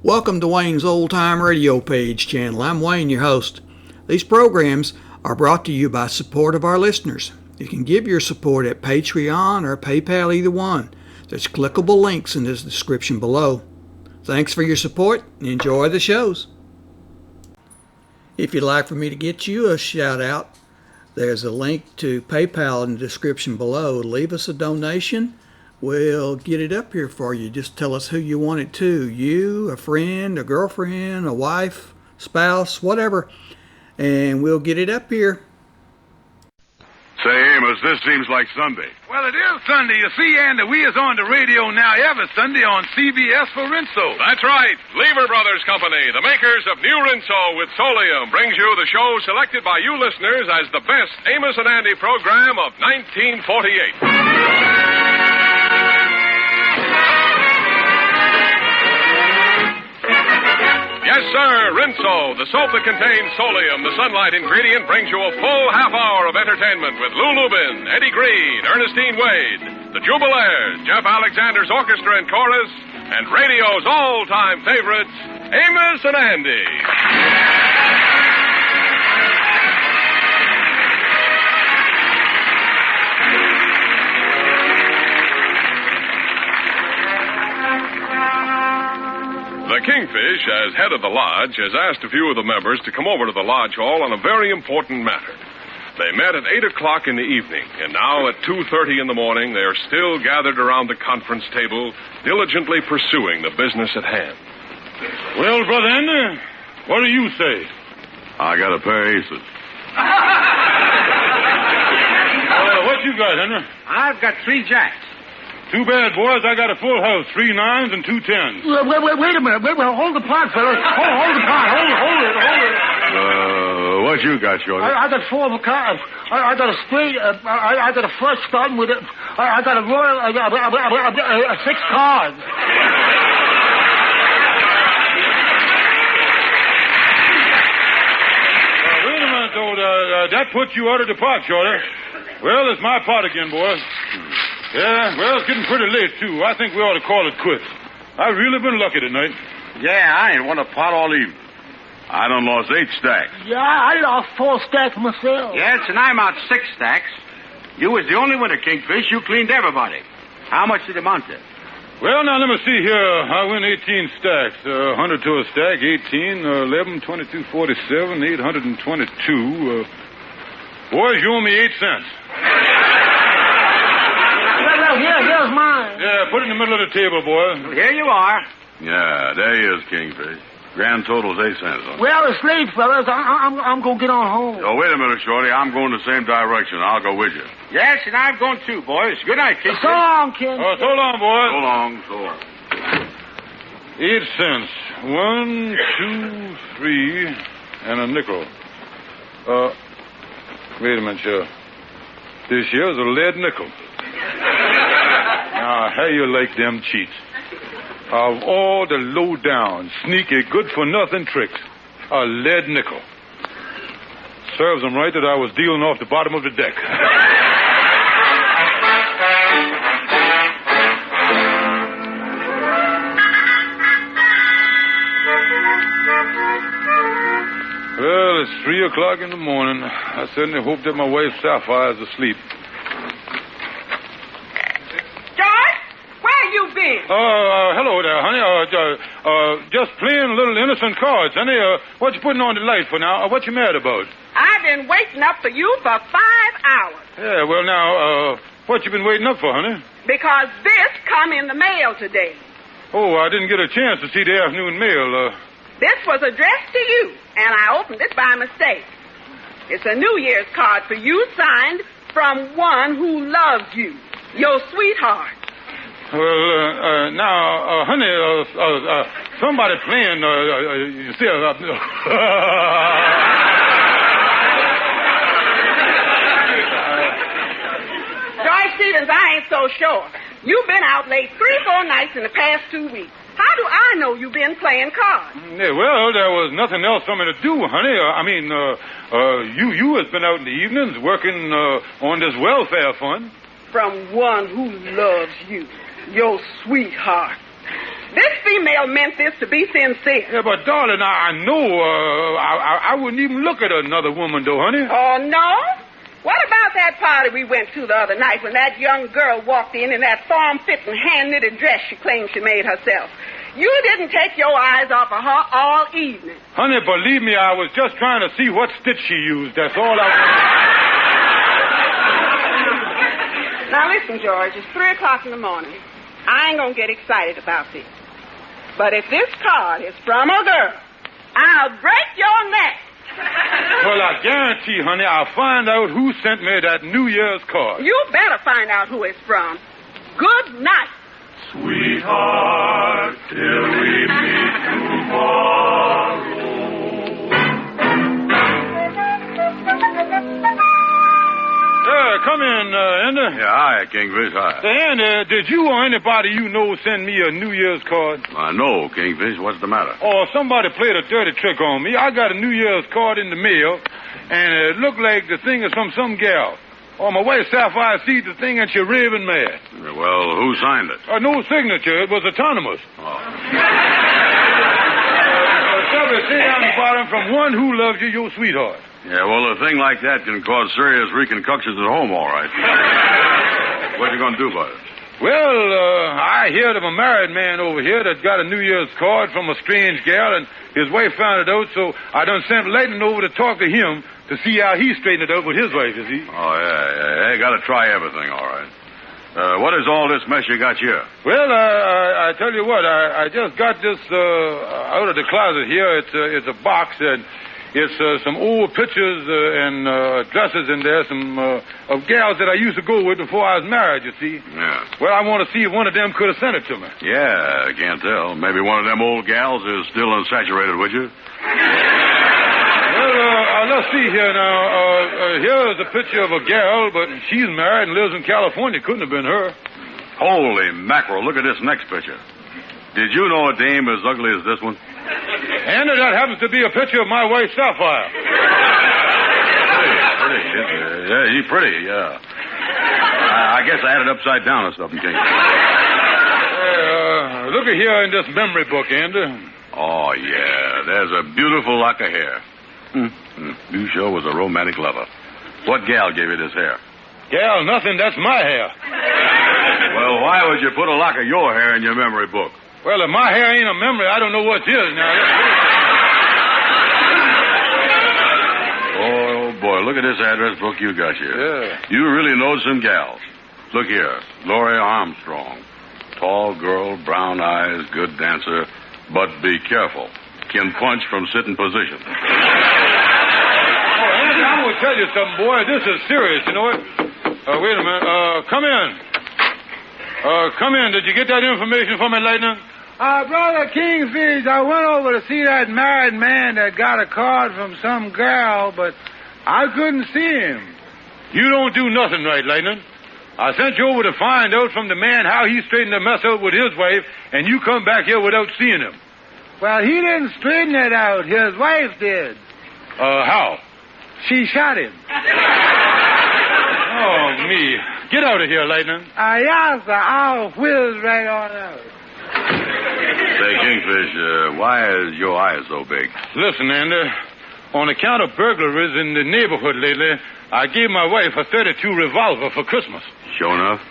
Welcome to Wayne's Old Time Radio Page channel. I'm Wayne, your host. These programs are brought to you by support of our listeners. You can give your support at Patreon or PayPal, either one. There's clickable links in the description below. Thanks for your support and enjoy the shows. If you'd like for me to get you a shout out, there's a link to PayPal in the description below. Leave us a donation. We'll get it up here for you. Just tell us who you want it to. You, a friend, a girlfriend, a wife, spouse, whatever. And we'll get it up here. Say, Amos, this seems like Sunday. Well, it is Sunday, you see, and we is on the radio now every Sunday on CBS for Rinso. That's right. Lever Brothers Company, the makers of New Rinso with Solium, brings you the show selected by you listeners as the best Amos and Andy program of 1948. Yes, sir, Rinso, the soap that contains Solium, the sunlight ingredient, brings you a full half hour of entertainment with Lou Lubin, Eddie Green, Ernestine Wade, the Jubilaires, Jeff Alexander's orchestra and chorus, and radio's all-time favorites, Amos and Andy. The Kingfish, as head of the lodge, has asked a few of the members to come over to the lodge hall on a very important matter. They met at 8 o'clock in the evening, and now at 2:30 in the morning, they are still gathered around the conference table, diligently pursuing the business at hand. Well, Brother Andy, what do you say? I got a pair of aces. What you got, Henry? I've got 3 jacks. Too bad, boys. I got a full house, 3 9s and 2 10s. Wait a minute. Hold the pot, fellas. Hold the pot. Hold it. What you got, Shorty? I got 4 of a kind. I got a straight. I got a flush starting with it. I got a royal. 6 cards. Wait a minute, though. That puts you out of the pot, Shorty. Well, it's my pot again, boys. Yeah, well, it's getting pretty late, too. I think we ought to call it quits. I've really been lucky tonight. Yeah, I ain't won a pot all evening. I done lost 8 stacks. Yeah, I lost 4 stacks myself. Yes, and I'm out 6 stacks. You was the only winner, Kingfish. You cleaned everybody. How much did it amount to? Well, now, let me see here. I win 18 stacks. 100 to a stack, 18, 11, 22, 47, 822. Boys, you owe me 8 cents. Here's mine. Yeah, put it in the middle of the table, boy. Well, here you are. Yeah, there he is, Kingfish. Grand total's 8 cents. Huh? Well, it's late, fellas. I'm going to get on home. Oh, wait a minute, Shorty. I'm going the same direction. I'll go with you. Yes, and I'm going too, boys. Good night, Kingfish. So long, kid. Oh, so long, boys. So long. 8 cents. 1, 2, 3, and a nickel. Wait a minute, sir. This here's a lead nickel. Now, how you like them cheats? Of all the low-down, sneaky, good-for-nothing tricks, a lead nickel. Serves them right that I was dealing off the bottom of the deck. Well, it's 3 o'clock in the morning. I certainly hope that my wife Sapphire's asleep. Hello there, honey. Just playing little innocent cards, honey. What you putting on the light for now? What you mad about? I've been waiting up for you for 5 hours. Yeah, well, now, what you been waiting up for, honey? Because this come in the mail today. Oh, I didn't get a chance to see the afternoon mail. This was addressed to you, and I opened it by mistake. It's a New Year's card for you, signed from one who loves you, your sweetheart. Well, now, honey, somebody playing, you see, Joyce Stevens, I ain't so sure. You've been out late 3-4 nights in the past 2 weeks. How do I know you've been playing cards? Yeah, well, there was nothing else for me to do, honey. You has been out in the evenings working on this welfare fund. From one who loves you, your sweetheart. This female meant this to be sincere. Yeah, but darling, I know I wouldn't even look at another woman, though, honey. Oh, no? What about that party we went to the other night when that young girl walked in that form-fitting, hand-knitted dress she claimed she made herself? You didn't take your eyes off of her all evening. Honey, believe me, I was just trying to see what stitch she used. That's all I was. Now, listen, George, it's 3 o'clock in the morning. I ain't gonna get excited about this. But if this card is from a girl, I'll break your neck. Well, I guarantee, honey, I'll find out who sent me that New Year's card. You better find out who it's from. Good night. Sweetheart, till we meet tomorrow. Come in, Andy. Yeah, hi, Kingfish, hi. Andy, did you or anybody you know send me a New Year's card? No, Kingfish, what's the matter? Oh, somebody played a dirty trick on me. I got a New Year's card in the mail, and it looked like the thing is from some gal. On my way, Sapphire sees the thing, and she raving mad. Well, who signed it? No signature. It was autonomous. Somebody say on the bottom, from one who loves you, your sweetheart. Yeah, well, a thing like that can cause serious reconcuctions at home, all right. What you going to do about it? Well, I heard of a married man over here that got a New Year's card from a strange gal, and his wife found it out, so I done sent Leighton over to talk to him to see how he straightened it out with his wife, you see. Oh, yeah. You got to try everything, all right. What is all this mess you got here? Well, I tell you what, I just got this out of the closet here. It's a box, and it's some old pictures and dresses in there, some of gals that I used to go with before I was married, you see. Yeah. Well, I want to see if one of them could have sent it to me. Yeah, I can't tell. Maybe one of them old gals is still unsaturated with you. Well, let's see here now. Here is a picture of a gal, but she's married and lives in California. Couldn't have been her. Holy mackerel, look at this next picture. Did you know a dame as ugly as this one? And that happens to be a picture of my wife, Sapphire. Pretty. Yeah, she's pretty, yeah. I guess I had it upside down or something, King. Look at here in this memory book, Andy. Oh, yeah, there's a beautiful lock of hair. You sure was a romantic lover. What gal gave you this hair? Gal, nothing. That's my hair. Well, why would you put a lock of your hair in your memory book? Well, if my hair ain't a memory, I don't know what is now. Oh, boy, look at this address book you got here. Yeah. You really know some gals. Look here, Gloria Armstrong. Tall girl, brown eyes, good dancer, but be careful. Can punch from sitting position. Oh, Andy, I'm going to tell you something, boy. This is serious, you know what? Wait a minute. Come in. Come in. Did you get that information from me, Lightning? Brother Kingfish, I went over to see that married man that got a card from some girl, but I couldn't see him. You don't do nothing right, Lightning. I sent you over to find out from the man how he straightened the mess out with his wife, and you come back here without seeing him. Well, he didn't straighten it out. His wife did. How? She shot him. Oh, me. Get out of here, Lightning. Yeah, sir. I'll whiz right on out. Say, Kingfish, why is your eye so big? Listen, Andy. On account of burglaries in the neighborhood lately, I gave my wife a .32 revolver for Christmas. Sure enough.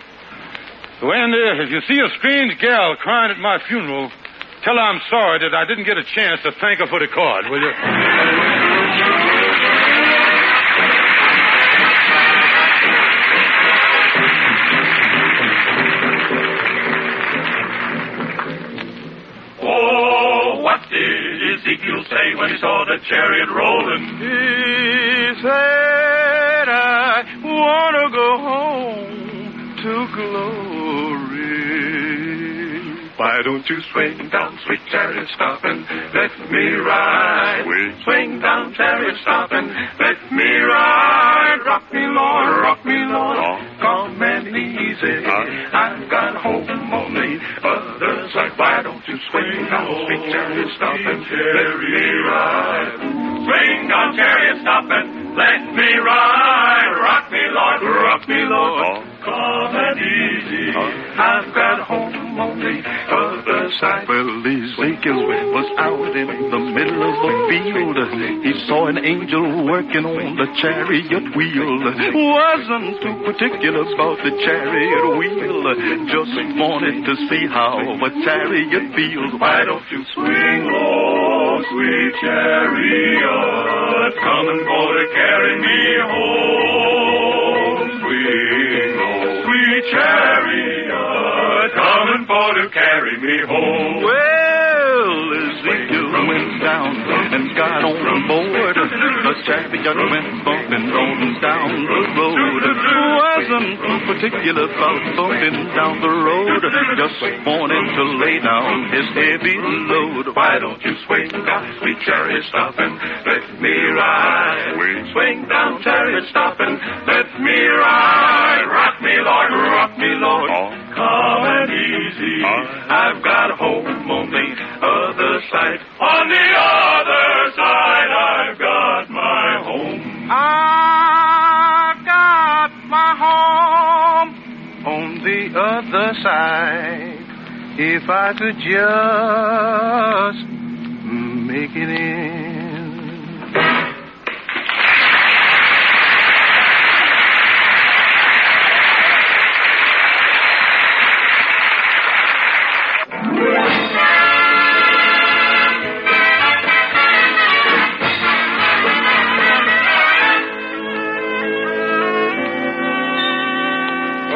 So, Andy, if you see a strange gal crying at my funeral, tell her I'm sorry that I didn't get a chance to thank her for the card, will you? Oh, what did Ezekiel say when he saw the chariot rolling? He said, I want to go home to glory. Why don't you swing down, sweet chariot, stop and let me ride? Swing down, chariot, stop and let me ride. Rock me, Lord, calm and easy. I've got home on the other side. Why don't you swing down, sweet chariot, stop and let me ride? Swing down, chariot, stop and let me ride. Rock me, Lord, calm and easy. I've got home on the other side. Well, Ezekiel was out in the middle of the field. He saw an angel working on the chariot wheel. Wasn't too particular about the chariot wheel. Just wanted to see how a chariot feels. Why don't you swing low, sweet chariot, coming for to carry me home. Swing low, sweet chariot, coming for to carry me home. Well, Ezekiel went down and got on board. The chariot went bumping on down the road. Wasn't too particular about bumping down the road. Just wanted to lay down his heavy load. Why don't you swing down, sweet chariot, stop and let me ride? Swing down, chariot, stop and let me ride. Rock me, Lord, rock me, Lord. Come and easy. I've got home on the other side. On the other side, I've got my home. I've got my home on the other side. If I could just make it in.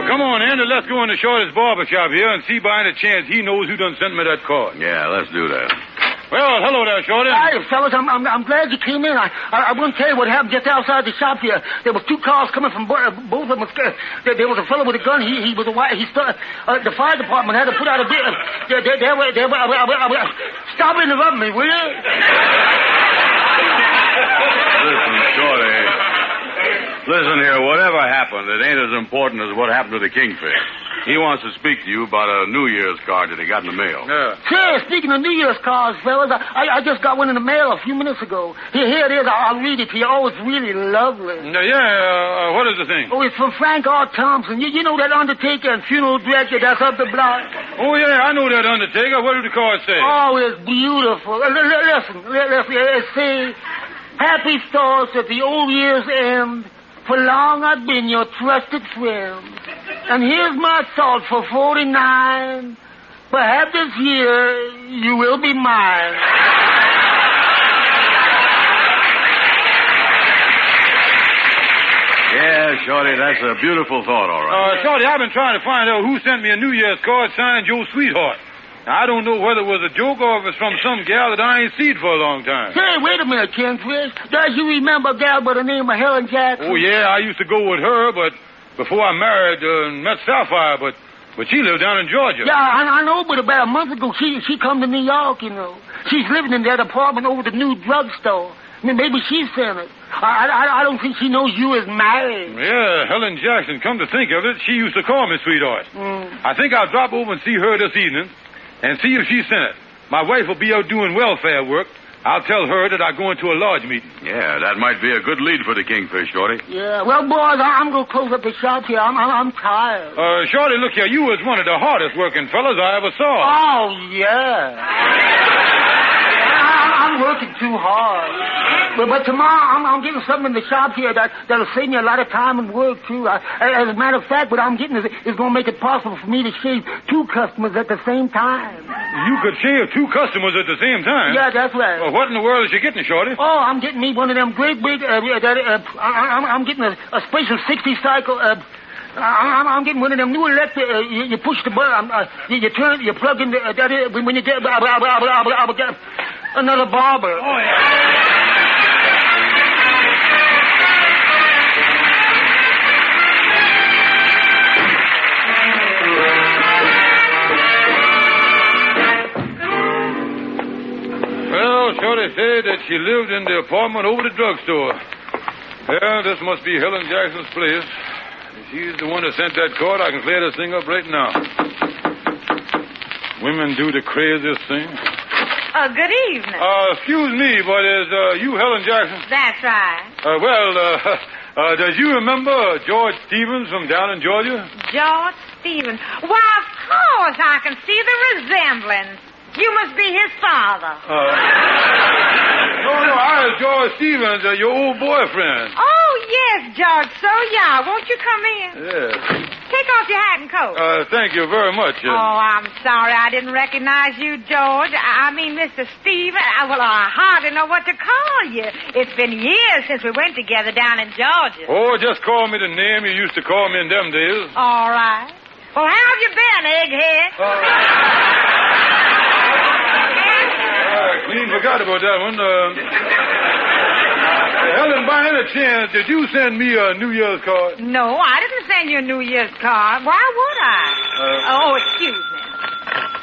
Come on, Andy, let's go in the Shorty's barber shop here and see by any chance he knows who done sent me that card. Yeah, let's do that. Well, hello there, Shorty. Hi, fellas. I'm glad you came in. I want to tell you what happened just outside the shop here. There was two cars coming from both of them. There was a fellow with a gun. He was a white. The fire department had to put out a bit. Stop interrupting me, will you? Listen, Shorty. Listen here, whatever happened, it ain't as important as what happened to the Kingfish. He wants to speak to you about a New Year's card that he got in the mail. Yeah. Sure, speaking of New Year's cards, fellas, I just got one in the mail a few minutes ago. Here it is. I'll read it to you. Oh, it's really lovely. What is the thing? Oh, it's from Frank R. Thompson. You know that undertaker and funeral director that's up the block? Oh, yeah, I know that undertaker. What did the card say? Oh, it's beautiful. Listen. It says, happy thoughts at the old year's end. For long I've been your trusted friend. And here's my thought for 49. Perhaps this year you will be mine. Yeah, Shorty, that's a beautiful thought, all right. Shorty, I've been trying to find out who sent me a New Year's card signed Joe Sweetheart. Now, I don't know whether it was a joke or if it's from some gal that I ain't seen for a long time. Say, wait a minute, Kingfish. Does you remember a gal by the name of Helen Jackson? Oh, yeah, I used to go with her, but before I married and met Sapphire, but she lived down in Georgia. Yeah, I know, but about a month ago, she come to New York, you know. She's living in that apartment over the new drugstore. I mean, maybe she sent it. I don't think she knows you is married. Yeah, Helen Jackson, come to think of it, she used to call me Sweetheart. I think I'll drop over and see her this evening and see if she sent it. My wife will be out doing welfare work. I'll tell her that I'm going to a lodge meeting. Yeah, that might be a good lead for the Kingfish, Shorty. Yeah, well, boys, I'm going to close up the shop here. I'm tired. Shorty, look here, you was one of the hardest working fellas I ever saw. Oh, yeah. I'm working too hard. But tomorrow I'm getting something in the shop here that'll save me a lot of time and work, too. As a matter of fact, what I'm getting is going to make it possible for me to shave two customers at the same time. You could shave two customers at the same time? Yeah, that's right. Well, what in the world is you getting, Shorty? Oh, I'm getting me one of them great big... I'm getting a special 60 cycle... I'm getting one of them new electric... you push the button... you turn... you plug in... when you get... another barber. Oh, yeah. Well, Shorty said that she lived in the apartment over the drugstore. Yeah, this must be Helen Jackson's place. If she's the one that sent that card, I can clear this thing up right now. Women do the craziest thing. Good evening. Excuse me, but is you Helen Jackson? That's right. Does you remember George Stevens from down in Georgia? George Stevens. Why, of course, I can see the resemblance. You must be his father. No, I was George Stevens, your old boyfriend. Oh, yes, George. So, yeah. Won't you come in? Yeah. Take off your hat and coat. Thank you very much. Oh, I'm sorry I didn't recognize you, George. I mean, Mr. Stephen. Well, I hardly know what to call you. It's been years since we went together down in Georgia. Oh, just call me the name you used to call me in them days. All right. Well, how have you been, egghead? Clean forgot about that one. Helen, by any chance, did you send me a New Year's card? No, I didn't send you a New Year's card. Why would I? Excuse me.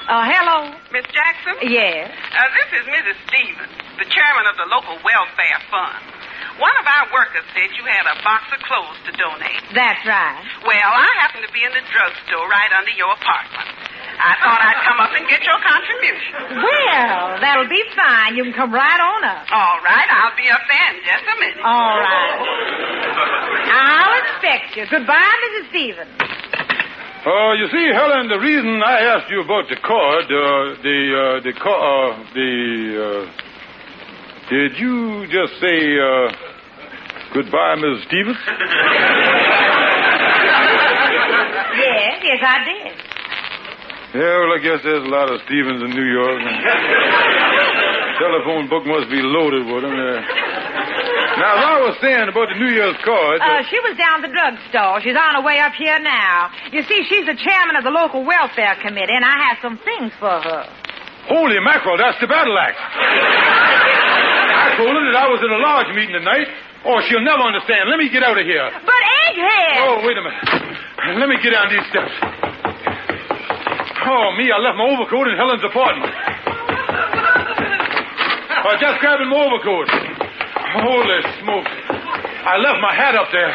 Hello? Miss Jackson? Yes? This is Mrs. Stevens, the chairman of the local welfare fund. One of our workers said you had a box of clothes to donate. That's right. Well, I happen to be in the drugstore right under your apartment. I thought I'd come up and get your contribution. Well, that'll be fine. You can come right on up. All right, I'll be up there in just a minute. All right. I'll expect you. Goodbye, Mrs. Stevens. You see, Helen, the reason I asked you about the card, did you just say, goodbye, Mrs. Stevens? Yes, I did. Yeah, well, I guess there's a lot of Stevens in New York. Telephone book must be loaded with them. Now, as I was saying about the New Year's card... She was down at the drugstore. She's on her way up here now. You see, she's the chairman of the local welfare committee, and I have some things for her. Holy mackerel, that's the battle axe. I told her that I was in a large meeting tonight. Oh, she'll never understand. Let me get out of here. But, egghead! Oh, wait a minute. Let me get down these steps. Oh, me, I left my overcoat in Helen's apartment. Just grabbing my overcoat. Holy smoke. I left my hat up there.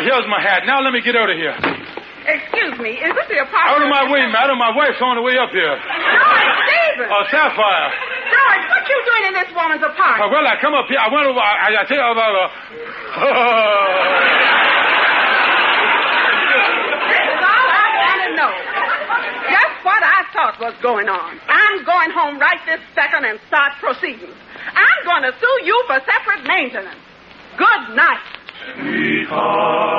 Here's my hat. Now let me get out of here. Excuse me, is this the apartment? Out of my way, madam. My wife's on the way up here. George Stevens! Sapphire. George, what you doing in this woman's apartment? Well, I come up here. I went over. I tell you about... No. Just what I thought was going on. I'm going home right this second and start proceedings. I'm going to sue you for separate maintenance. Good night. Sweetheart,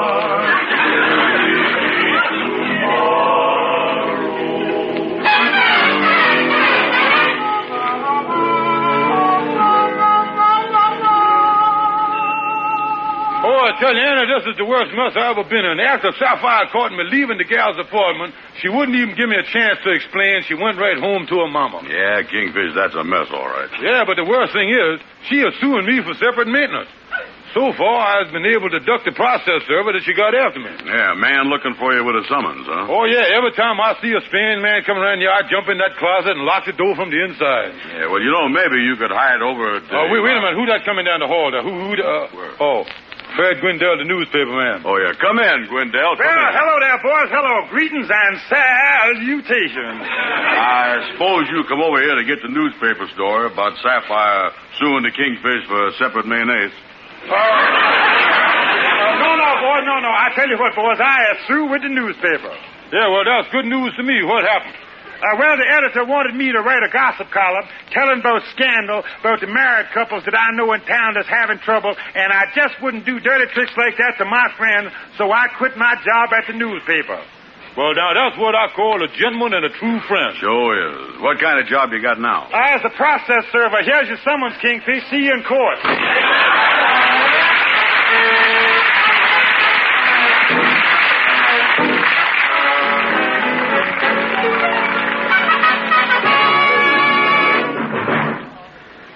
Oh, I tell you, Anna, this is the worst mess I ever been in. After Sapphire caught me leaving the gal's apartment, she wouldn't even give me a chance to explain. She went right home to her mama. Yeah, Kingfish, that's a mess, all right. Yeah, but the worst thing is, she is suing me for separate maintenance. So far, I've been able to duck the process server that she got after me. Yeah, man looking for you with a summons, huh? Oh, yeah, every time I see a strange man coming around here, I jump in that closet and lock the door from the inside. Yeah, well, you know, maybe you could hide over at... wait a minute. Who's that coming down the hall there? Where? Fred Gwendell, the newspaper man. Oh, yeah. Come in, Gwendell. Come in. Hello there, boys. Hello. Greetings and salutations. I suppose you come over here to get the newspaper story about Sapphire suing the Kingfish for separate mayonnaise. No, boys, no. I tell you what, boys, I am through with the newspaper. Yeah, well, that's good news to me. What happened? Well, the editor wanted me to write a gossip column telling about scandal, about the married couples that I know in town that's having trouble, and I just wouldn't do dirty tricks like that to my friends, so I quit my job at the newspaper. Well, now, that's what I call a gentleman and a true friend. Sure is. What kind of job you got now? As a process server. Here's your summons, Kingfish. See you in court.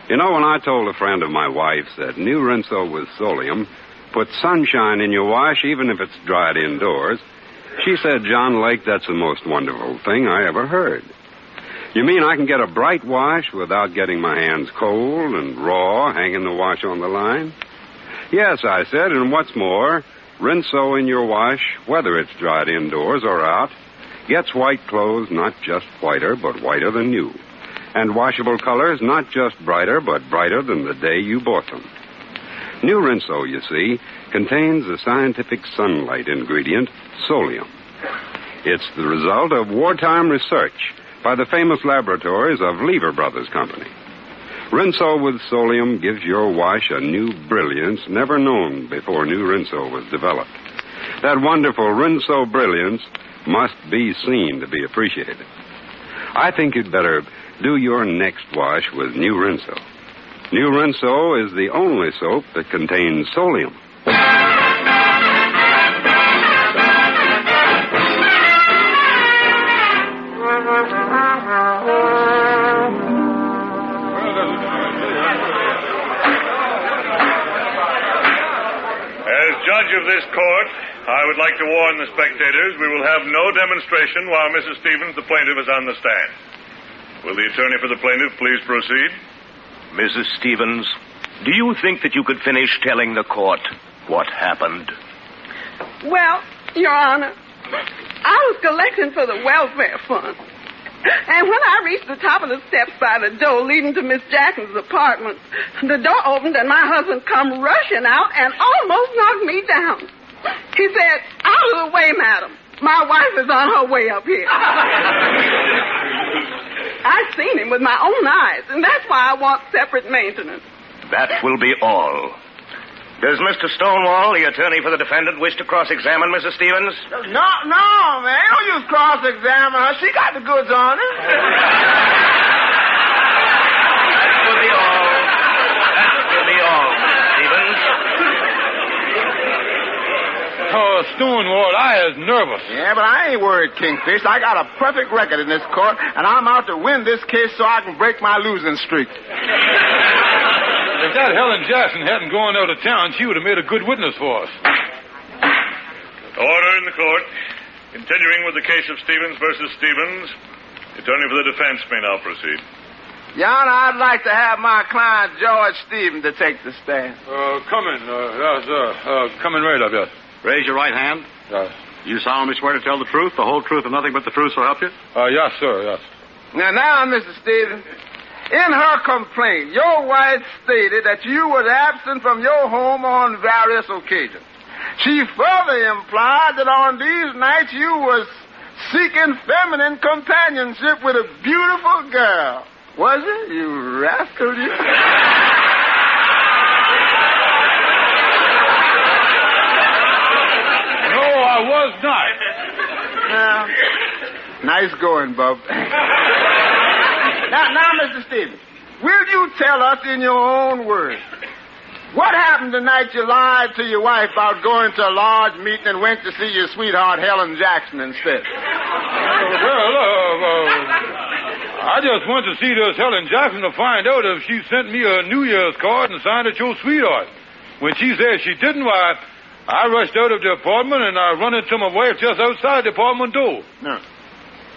You know, when I told a friend of my wife's that new Rinso with Solium puts sunshine in your wash even if it's dried indoors, she said, John Lake, that's the most wonderful thing I ever heard. You mean I can get a bright wash without getting my hands cold and raw hanging the wash on the line? Yes, I said, and what's more, Rinso in your wash, whether it's dried indoors or out, gets white clothes not just whiter, but whiter than new. And washable colors not just brighter, but brighter than the day you bought them. New Rinso, you see, contains the scientific sunlight ingredient, Solium. It's the result of wartime research by the famous laboratories of Lever Brothers Company. Rinso with Solium gives your wash a new brilliance never known before new Rinso was developed. That wonderful Rinso brilliance must be seen to be appreciated. I think you'd better do your next wash with new Rinso. New Rinso is the only soap that contains Solium. Judge of this court, I would like to warn the spectators we will have no demonstration while Mrs. Stevens, the plaintiff, is on the stand. Will the attorney for the plaintiff please proceed? Mrs. Stevens, do you think that you could finish telling the court what happened? Well, Your Honor, I was collecting for the welfare fund. And when I reached the top of the steps by the door leading to Miss Jackson's apartment, the door opened and my husband come rushing out and almost knocked me down. He said, "Out of the way, madam. My wife is on her way up here." I've seen him with my own eyes, and that's why I want separate maintenance. That will be all. Does Mr. Stonewall, the attorney for the defendant, wish to cross-examine Mrs. Stevens? No, man. Don't use cross-examine her. She got the goods on her. That will be all. That will be all, Mrs. Stevens. Oh, Stonewall, I is nervous. Yeah, but I ain't worried, Kingfish. I got a perfect record in this court, and I'm out to win this case so I can break my losing streak. If that Helen Jackson hadn't gone out of town, she would have made a good witness for us. Order in the court. Continuing with the case of Stevens versus Stevens, the attorney for the defense may now proceed. Your Honor, I'd like to have my client, George Stevens, to take the stand. Coming. Yes, coming right up, yes. Raise your right hand. Yes. You solemnly swear to tell the truth, the whole truth, and nothing but the truth, so help you? Yes, sir, yes. Now, Mr. Stevens, in her complaint, your wife stated that you were absent from your home on various occasions. She further implied that on these nights you was seeking feminine companionship with a beautiful girl. Was it, you rascal, you? No, I was not. Nice going, Bub. Now, Mr. Stevens, will you tell us in your own words, what happened the night you lied to your wife about going to a large meeting and went to see your sweetheart, Helen Jackson, instead? I just went to see this Helen Jackson to find out if she sent me a New Year's card and signed it your sweetheart. When she said she didn't, why, I rushed out of the apartment and I run into my wife just outside the apartment door. No.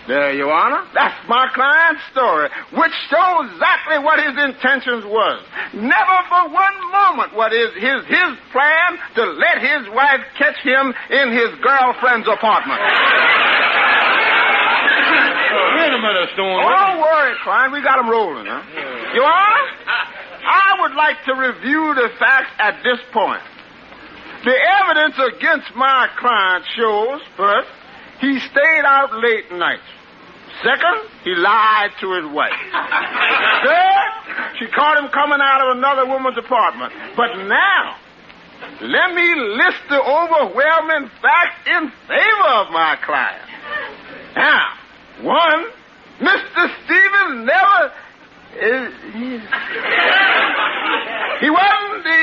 There, Your Honor. That's my client's story, which shows exactly what his intentions was. Never for one moment what is his plan to let his wife catch him in his girlfriend's apartment. Wait a minute, Stonewall. Don't worry, client. We got him rolling, huh? Yeah. Your Honor, I would like to review the facts at this point. The evidence against my client shows, first, he stayed out late nights. Second, he lied to his wife. Third, she caught him coming out of another woman's apartment. But now, let me list the overwhelming facts in favor of my client. Now, one, Mr. Stevens never... he wasn't the...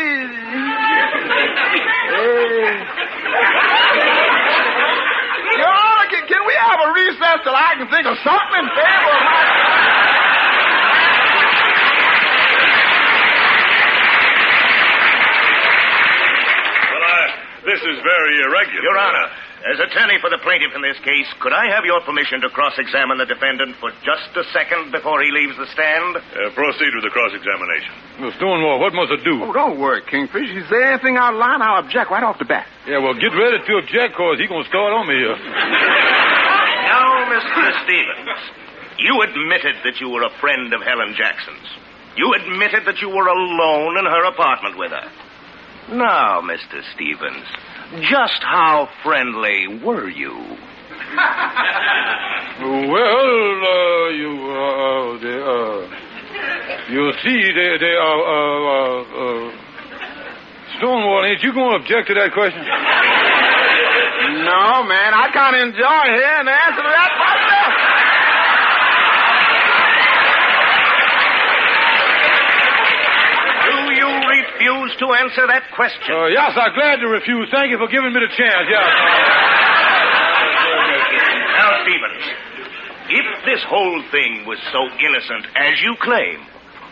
Your Honor, can we have a recess till I can think of something in favor of my... This is very irregular. Your Honor, as attorney for the plaintiff in this case, could I have your permission to cross-examine the defendant for just a second before he leaves the stand? Proceed with the cross-examination. Well, Stonewall, what must I do? Oh, don't worry, Kingfish. If you say anything out of line, I'll object right off the bat. Yeah, well, get ready to object, because he's going to start on me here. Now, Mr. Stevens, you admitted that you were a friend of Helen Jackson's. You admitted that you were alone in her apartment with her. Now, Mr. Stevens, just how friendly were you? Well, you see, they Stonewall, ain't you going to object to that question? No, man, I can't enjoy hearing the answer to that myself. Do you refuse to answer that question? Yes, I'm glad to refuse. Thank you for giving me the chance, yes. Now, Stevens, if this whole thing was so innocent as you claim,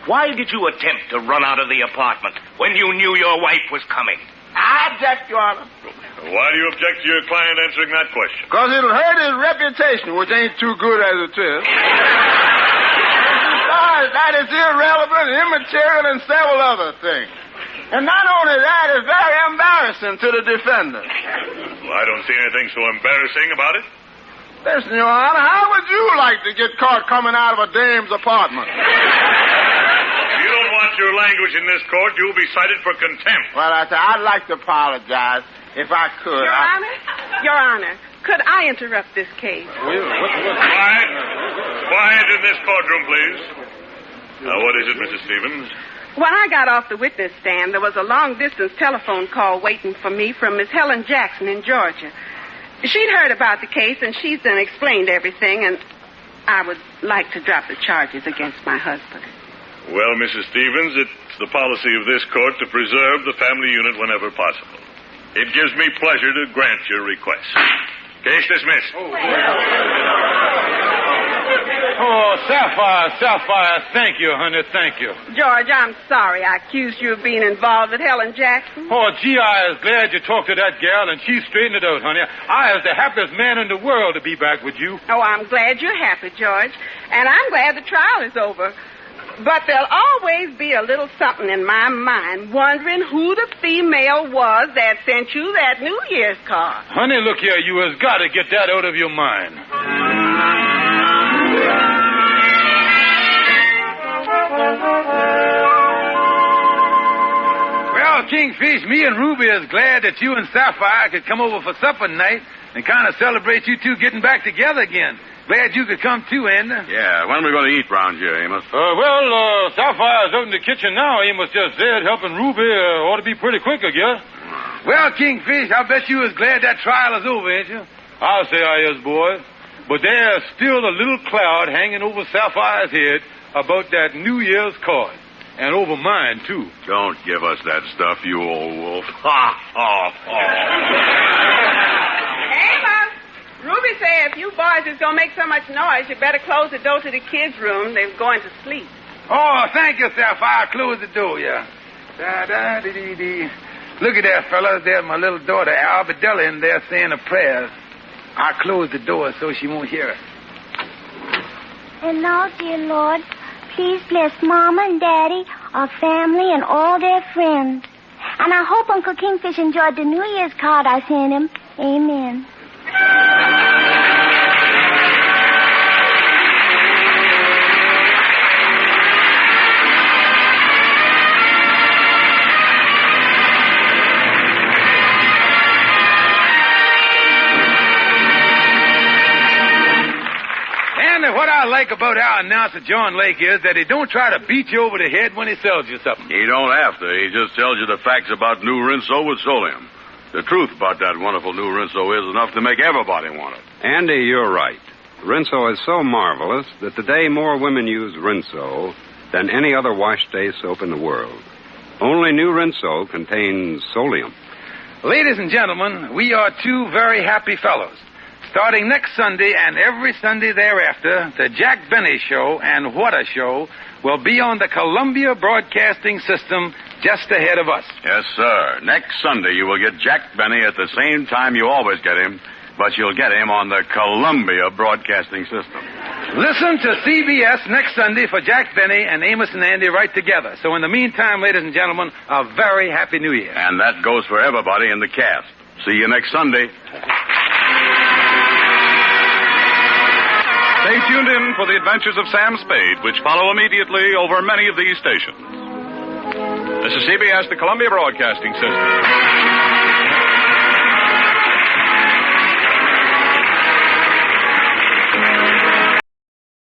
why did you attempt to run out of the apartment when you knew your wife was coming? I object, Your Honor. Why do you object to your client answering that question? Because it'll hurt his reputation, which ain't too good as it is. Besides, that is irrelevant, immaterial, and several other things. And not only that, it's very embarrassing to the defendant. Well, I don't see anything so embarrassing about it. Listen, Your Honor, how would you like to get caught coming out of a dame's apartment? If you don't want your language in this court, you'll be cited for contempt. Well, I'd like to apologize if I could. Your Honor, could I interrupt this case? Quiet in this courtroom, please. Now, what is it, Mrs. Stevens? When I got off the witness stand, there was a long-distance telephone call waiting for me from Miss Helen Jackson in Georgia. She'd heard about the case, and she's then explained everything, and I would like to drop the charges against my husband. Well, Mrs. Stevens, it's the policy of this court to preserve the family unit whenever possible. It gives me pleasure to grant your request. Case dismissed. Oh, Sapphire, thank you, honey, thank you. George, I'm sorry I accused you of being involved with Helen Jackson. Oh, gee, I was glad you talked to that gal, and she straightened it out, honey. I was the happiest man in the world to be back with you. Oh, I'm glad you're happy, George. And I'm glad the trial is over. But there'll always be a little something in my mind wondering who the female was that sent you that New Year's card. Honey, look here, you has got to get that out of your mind. Well, Kingfish, me and Ruby is glad that you and Sapphire could come over for supper tonight and kind of celebrate you two getting back together again. Glad you could come too, Andy. Yeah, when are we going to eat round here, Amos? Sapphire's out in the kitchen now. Amos just said helping Ruby ought to be pretty quick, I guess. Well, Kingfish, I bet you is glad that trial is over, ain't you? I'll say I is, boy. But there's still a little cloud hanging over Sapphire's head about that New Year's card. And over mine, too. Don't give us that stuff, you old wolf. Ha, ha, ha. Amos! Ruby said if you boys is going to make so much noise, you better close the door to the kids' room. They're going to sleep. Oh, thank you, Sapphire. Close the door, yeah. Da-da-dee-dee-dee. Look at that, fellas. There's my little daughter, Albadella, in there saying a prayer. I closed the door so she won't hear it. And now, dear Lord, please bless Mama and Daddy, our family, and all their friends. And I hope Uncle Kingfish enjoyed the New Year's card I sent him. Amen. What I like about our announcer, John Lake, is that he don't try to beat you over the head when he sells you something. He don't have to. He just tells you the facts about New Rinso with Solium. The truth about that wonderful New Rinso is enough to make everybody want it. Andy, you're right. Rinso is so marvelous that today more women use Rinso than any other wash day soap in the world. Only New Rinso contains Solium. Ladies and gentlemen, we are two very happy fellows. Starting next Sunday and every Sunday thereafter, the Jack Benny Show and What a Show will be on the Columbia Broadcasting System just ahead of us. Yes, sir. Next Sunday you will get Jack Benny at the same time you always get him, but you'll get him on the Columbia Broadcasting System. Listen to CBS next Sunday for Jack Benny and Amos and Andy right together. So in the meantime, ladies and gentlemen, a very happy New Year. And that goes for everybody in the cast. See you next Sunday. Stay tuned in for the adventures of Sam Spade, which follow immediately over many of these stations. This is CBS, the Columbia Broadcasting System.